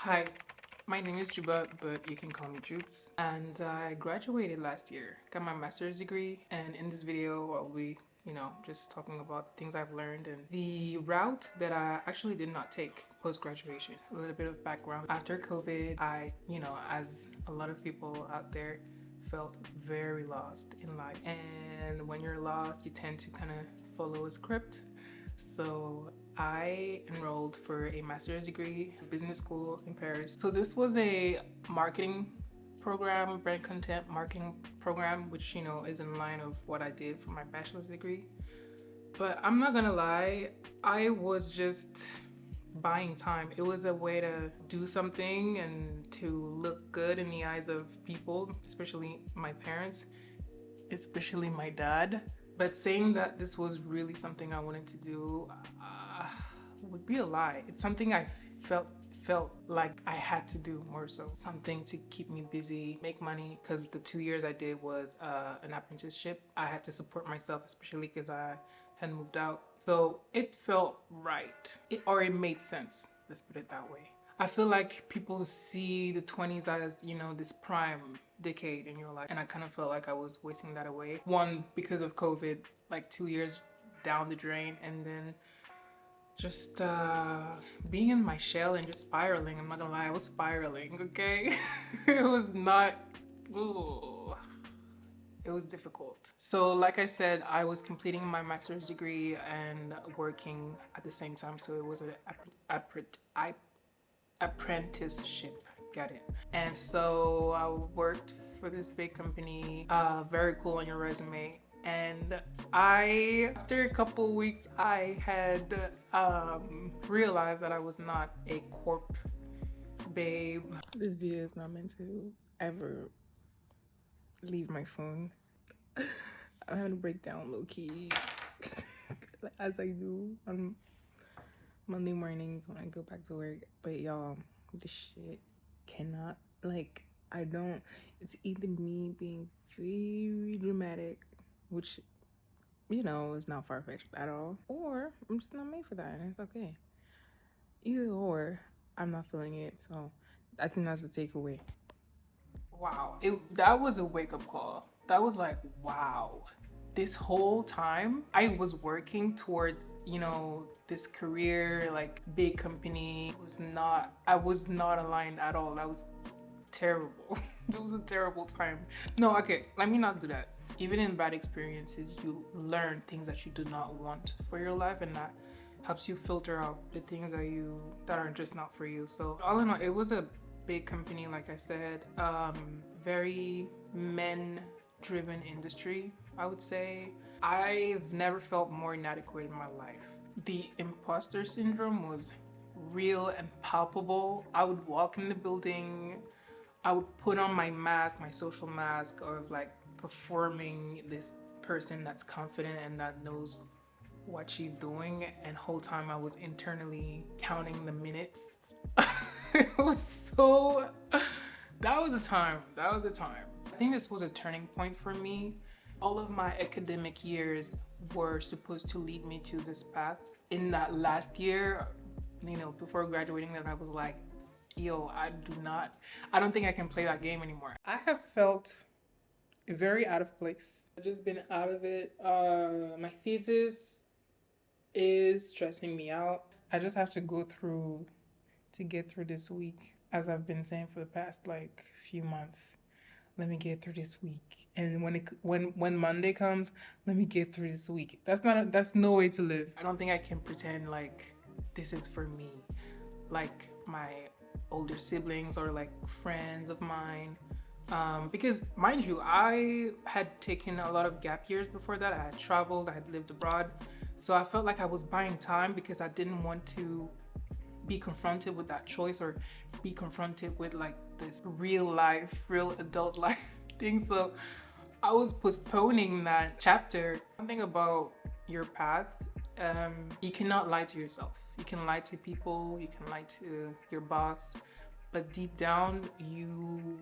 Hi, my name is Juba, but you can call me Jubes. And I graduated last year, got my master's degree, and in this video, I'll be, just talking about the things I've learned and the route that I actually did not take post graduation. A little bit of background. After COVID, as a lot of people out there, felt very lost in life. And when you're lost, you tend to kind of follow a script. So I enrolled for a master's degree, business school in Paris. So this was a marketing program, brand content marketing program, which is in line of what I did for my bachelor's degree. But I'm not gonna lie, I was just buying time. It was a way to do something and to look good in the eyes of people, especially my parents, especially my dad. But saying that this was really something I wanted to do would be a lie. It's something I felt like I had to do more so. Something to keep me busy, make money, because the 2 years I did was an apprenticeship. I had to support myself, especially because I had moved out. So it felt right. It made sense. Let's put it that way. I feel like people see the 20s as, this prime decade in your life. And I kind of felt like I was wasting that away. One, because of COVID, like 2 years down the drain. And then just being in my shell and just spiraling. I'm not gonna lie, I was spiraling, okay? It was not, ooh, it was difficult. So like I said, I was completing my master's degree and working at the same time. So it was an apprenticeship. Got it. And so I worked for this big company, very cool on your resume. And after a couple weeks, I had realized that I was not a corp babe. This video is not meant to ever leave my phone. I'm having to break down low key, as I do on Monday mornings when I go back to work. But y'all, this shit cannot, it's either me being very dramatic, which, is not far-fetched at all, or I'm just not made for that, and it's okay. Either or, I'm not feeling it, so I think that's the takeaway. Wow, that was a wake-up call. That was like, wow. This whole time I was working towards, this career, like big company. I was not aligned at all. That was terrible. It was a terrible time. No, okay, let me not do that. Even in bad experiences, you learn things that you do not want for your life, and that helps you filter out the things that are just not for you. So all in all, it was a big company, like I said, very men driven industry, I would say. I've never felt more inadequate in my life. The imposter syndrome was real and palpable. I would walk in the building, I would put on my mask, my social mask, of like performing this person that's confident and that knows what she's doing, and whole time I was internally counting the minutes. It was so, that was a time. I think this was a turning point for me. All of my academic years were supposed to lead me to this path. In that last year, before graduating, that I was like, yo, I don't think I can play that game anymore. I have felt very out of place. I've just been out of it. My thesis is stressing me out. I just have to get through this week, as I've been saying for the past few months. Let me get through this week, and when Monday comes, let me get through this week. That's no way to live. I don't think I can pretend like this is for me, like my older siblings or like friends of mine. Because mind you, I had taken a lot of gap years before that. I had traveled, I had lived abroad. So I felt like I was buying time because I didn't want to be confronted with that choice, or be confronted with like this real adult life thing. So I was postponing that chapter. Something about your path, you cannot lie to yourself. You can lie to people, you can lie to your boss, but deep down you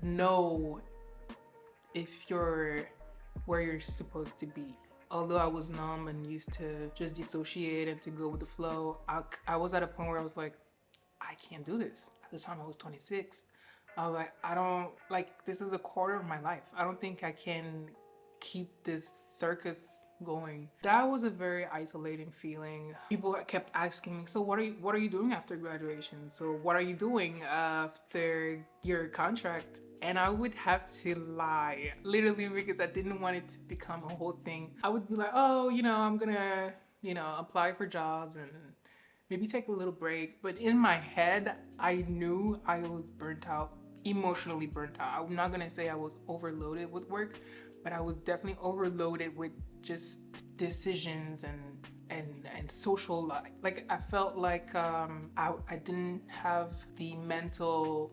know if you're where you're supposed to be. Although I was numb and used to just dissociate and to go with the flow, I was at a point where I was like, I can't do this. At the time I was 26. I was like, I don't, like, this is a quarter of my life. I don't think I can keep this circus going. That was a very isolating feeling. People kept asking me, so what are you doing after graduation? So what are you doing after your contract? And I would have to lie, literally, because I didn't want it to become a whole thing. I would be like, oh, I'm gonna, apply for jobs and maybe take a little break. But in my head, I knew I was burnt out, emotionally burnt out. I'm not gonna say I was overloaded with work, but I was definitely overloaded with just decisions and social life. Like I felt like I didn't have the mental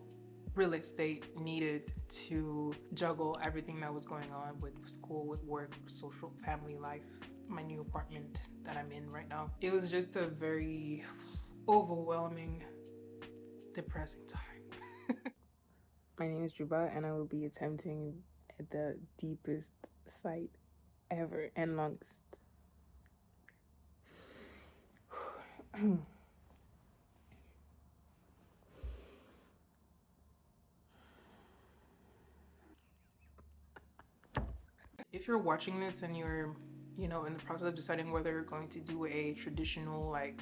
real estate needed to juggle everything that was going on with school, with work, social, family life, my new apartment that I'm in right now. It was just a very overwhelming, depressing time. My name is Juba, and I will be attempting at the deepest sight ever and longest. If you're watching this and you're, in the process of deciding whether you're going to do a traditional, like,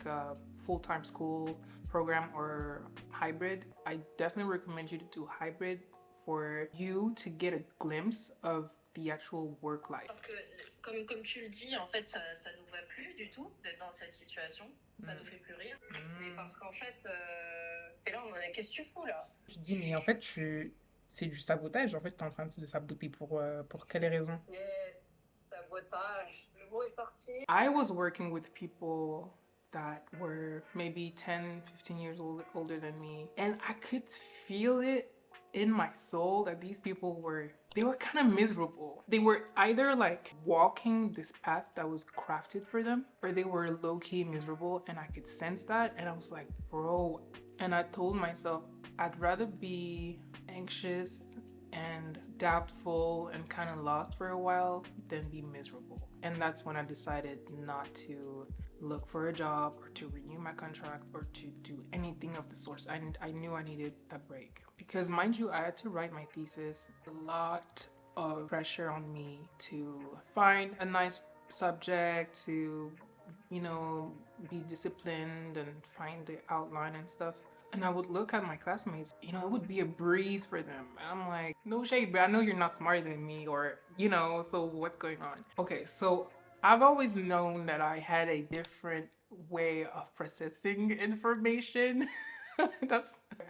full-time school program or hybrid, I definitely recommend you to do hybrid for you to get a glimpse of the actual work life. Parce que, comme tu le dis, en fait, ça nous va plus du tout d'être dans cette situation. Ça nous fait plus rire. Mais parce qu'en fait, et là, on est, qu'est-ce que tu fous là? Je dis, mais en fait, c'est du sabotage. En fait, tu es en train de saboter pour quelle raison? Yes, sabotage. Le mot est sorti. I was working with people that were maybe 10, 15 years older than me. And I could feel it in my soul that these people they were kind of miserable. They were either like walking this path that was crafted for them, or they were low-key miserable, and I could sense that. And I was like, bro. And I told myself, I'd rather be anxious and doubtful and kind of lost for a while than be miserable. And that's when I decided not to look for a job or to renew my contract or to do anything of the sort. I knew I needed a break. Because mind you, I had to write my thesis. A lot of pressure on me to find a nice subject, to, be disciplined and find the outline and stuff. And I would look at my classmates, it would be a breeze for them. And I'm like, no shade, but I know you're not smarter than me, or, so what's going on? Okay, so I've always known that I had a different way of processing information.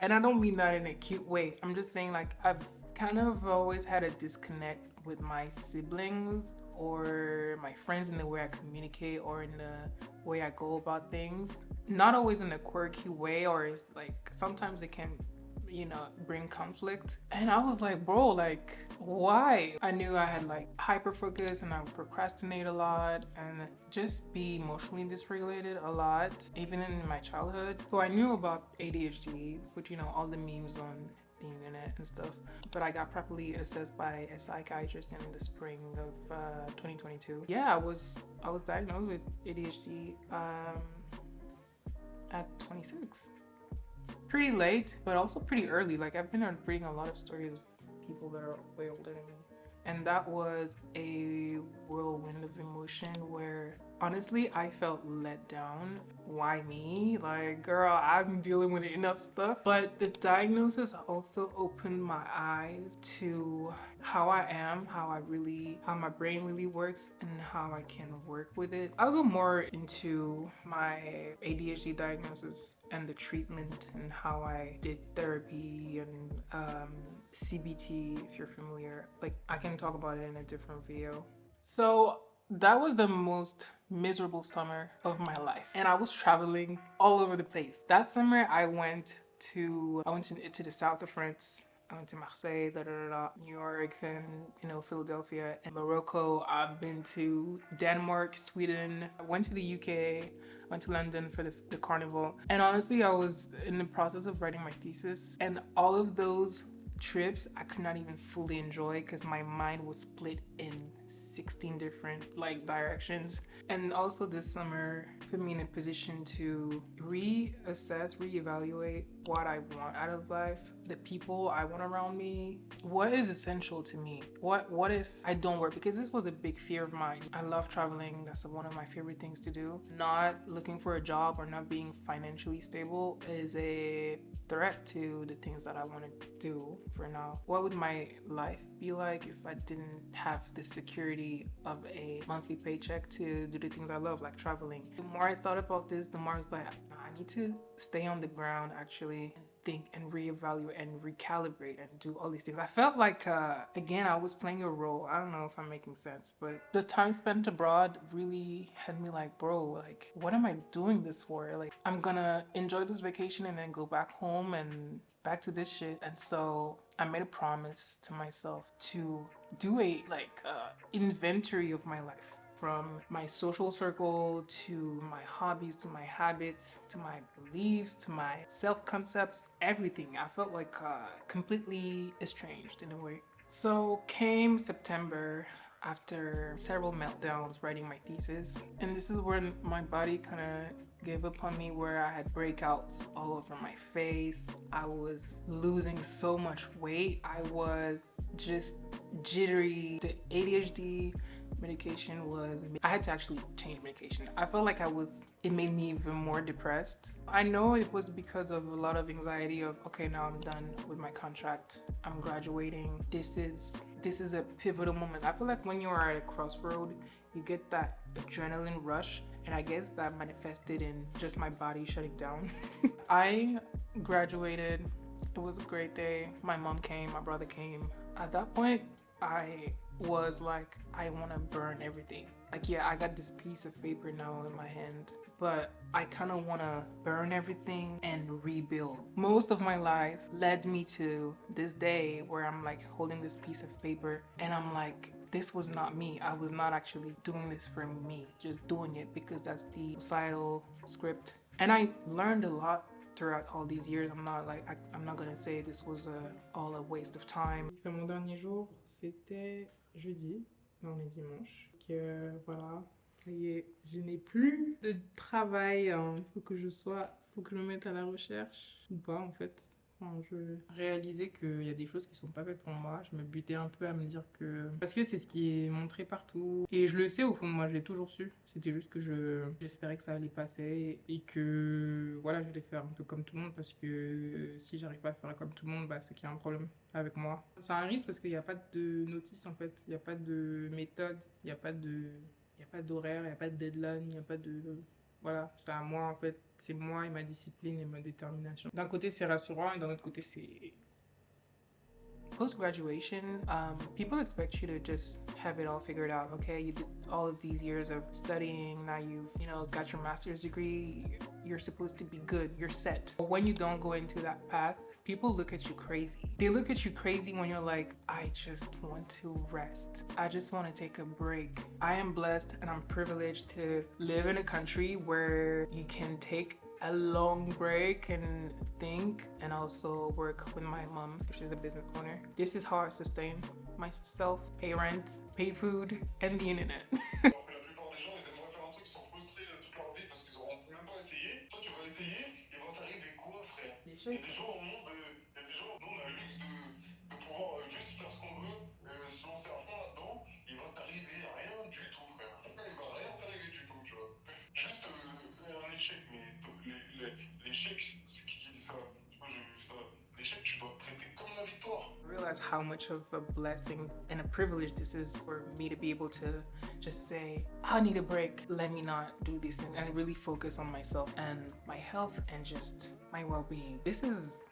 And I don't mean that in a cute way. I'm just saying, like, I've kind of always had a disconnect with my siblings or my friends in the way I communicate or in the way I go about things. Not always in a quirky way, or it's like sometimes it can, bring conflict. And I was like, bro, like, why? I knew I had like hyper focus and I would procrastinate a lot and just be emotionally dysregulated a lot, even in my childhood. So I knew about ADHD, which, all the memes on the internet and stuff, but I got properly assessed by a psychiatrist in the spring of 2022. Yeah, I was diagnosed with ADHD at 26. Pretty late, but also pretty early. Like, I've been reading a lot of stories of people that are way older than me. And that was a whirlwind of emotion where honestly I felt let down. Why me? Like, girl, I'm dealing with enough stuff. But the diagnosis also opened my eyes to how I am, how my brain really works, and how I can work with it. I'll go more into my ADHD diagnosis and the treatment and how I did therapy and CBT, if you're familiar. Like, I can talk about it in a different video. So that was the most miserable summer of my life, and I was traveling all over the place. That summer I went to the south of France. I went to Marseille, New York, and Philadelphia and Morocco. I've been to Denmark, Sweden. I went to the UK. Went to London for the carnival. And honestly, I was in the process of writing my thesis, and all of those trips I could not even fully enjoy because my mind was split in 16 different like directions. And also this summer put me in a position to reassess, reevaluate what I want out of life, the people I want around me, what is essential to me. What if I don't work? Because this was a big fear of mine. I love traveling. That's one of my favorite things to do. Not looking for a job or not being financially stable is a threat to the things that I want to do for now. What would my life be like if I didn't have the security of a monthly paycheck to do the things I love, like traveling? The more I thought about this, the more I was like, I need to stay on the ground actually and think and reevaluate and recalibrate and do all these things. I felt like, again, I was playing a role. I don't know if I'm making sense, but the time spent abroad really had me like, bro, like, what am I doing this for? Like, I'm gonna enjoy this vacation and then go back home and back to this shit. And so I made a promise to myself to do a inventory of my life, from my social circle to my hobbies to my habits to my beliefs to my self-concepts, everything. I felt like completely estranged in a way. So came September, after several meltdowns writing my thesis, and this is when my body kind of gave up on me, where I had breakouts all over my face. I was losing so much weight. I was just jittery. The ADHD medication was, I had to actually change medication. I felt like it made me even more depressed. I know it was because of a lot of anxiety of, okay, now I'm done with my contract, I'm graduating, this is a pivotal moment. I feel like when you are at a crossroad, you get that adrenaline rush, and I guess that manifested in just my body shutting down. I graduated. It was a great day. My mom came, my brother came. At that point, I was like, I want to burn everything. Like, yeah, I got this piece of paper now in my hand, but I kind of want to burn everything and rebuild. Most of my life led me to this day where I'm like holding this piece of paper and I'm like, this was not me. I was not actually doing this for me, just doing it because that's the societal script. And I learned a lot throughout all these years. I'm not gonna say this was all a waste of time. Mon dernier jour, c'était jeudi. Là, on est dimanche. Voilà. Ça y est, je n'ai plus de travail. Il faut que je me mette à la recherche ou pas en fait. Enfin, je réalisais qu'il y a des choses qui sont pas faites pour moi. Je me butais un peu à me dire que... Parce que c'est ce qui est montré partout. Et je le sais au fond de moi, je l'ai toujours su. C'était juste que j'espérais que ça allait passer et que voilà, j'allais faire un peu comme tout le monde, parce que si j'arrive pas à faire comme tout le monde, bah, c'est qu'il y a un problème avec moi. C'est un risque parce qu'il n'y a pas de notice en fait. Il n'y a pas de méthode, il n'y a pas d'horaire, il n'y a pas de deadline, il n'y a pas de... Voilà, c'est à moi en fait, c'est moi et ma discipline et ma détermination. D'un côté c'est rassurant et d'un autre côté c'est... Post-graduation, people expect you to just have it all figured out, okay? You did all of these years of studying, now you've, got your master's degree, you're supposed to be good, you're set. But when you don't go into that path, people look at you crazy. They look at you crazy when you're like, I just want to rest. I just want to take a break. I am blessed and I'm privileged to live in a country where you can take a long break and think, and also work with my mom, which is a business owner. This is how I sustain myself, pay rent, pay food, and the internet. L'échec. Il y a des gens au monde, il y a des gens, nous on a le luxe de pouvoir juste faire ce qu'on veut, se lancer à fond là-dedans, il va t'arriver rien du tout, frère. Il va rien t'arriver du tout, tu vois. Juste un échec, mais l'échec, c'est qui dit ça? Je sais pas, j'ai vu ça. L'échec, tu dois le traiter comme la victoire. I realize how much of a blessing and a privilege this is for me to be able to just say, I need a break, let me not do these things, and really focus on myself and my health and just my well-being. This is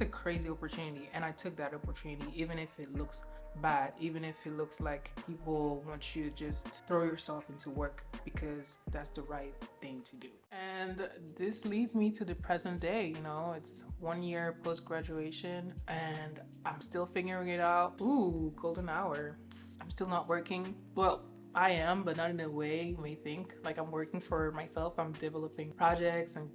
a crazy opportunity, and I took that opportunity, even if it looks bad, even if it looks like people want you to just throw yourself into work because that's the right thing to do. And this leads me to the present day. It's 1 year post-graduation and I'm still figuring it out. Ooh, golden hour. I'm still not working. Well, I am, but not in a way you may think. Like, I'm working for myself. I'm developing projects and,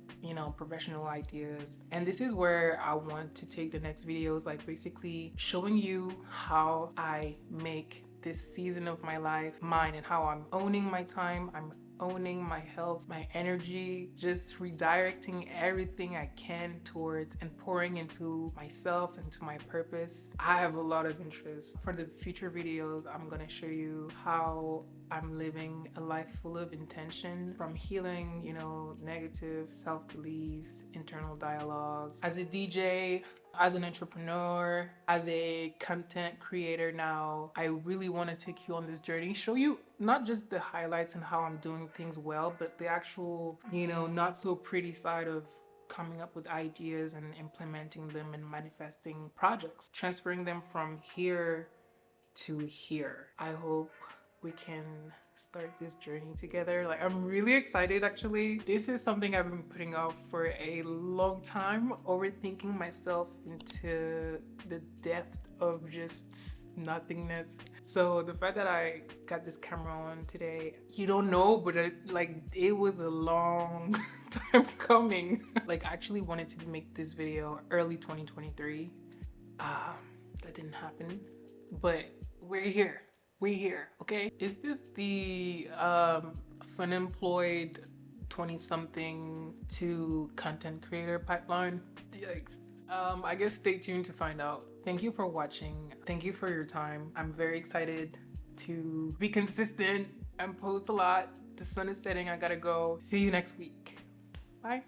professional ideas. And this is where I want to take the next videos, like basically showing you how I make this season of my life, mine, and how I'm owning my time. I'm owning my health, my energy, just redirecting everything I can towards and pouring into myself, into my purpose. I have a lot of interest. For the future videos, I'm gonna show you how I'm living a life full of intention, from healing, negative self-beliefs, internal dialogues. As a DJ, as an entrepreneur, as a content creator now, I really want to take you on this journey, show you not just the highlights and how I'm doing things well, but the actual, not so pretty side of coming up with ideas and implementing them and manifesting projects, transferring them from here to here. I hope we can start this journey together. Like, I'm really excited actually. This is something I've been putting off for a long time, overthinking myself into the depth of just nothingness. So the fact that I got this camera on today, you don't know, but it was a long time coming. Like, I actually wanted to make this video early 2023. That didn't happen, but we're here. We're here, okay? Is this the unemployed 20-something to content creator pipeline? Yikes. I guess stay tuned to find out. Thank you for watching. Thank you for your time. I'm very excited to be consistent and post a lot. The sun is setting. I gotta go. See you next week. Bye.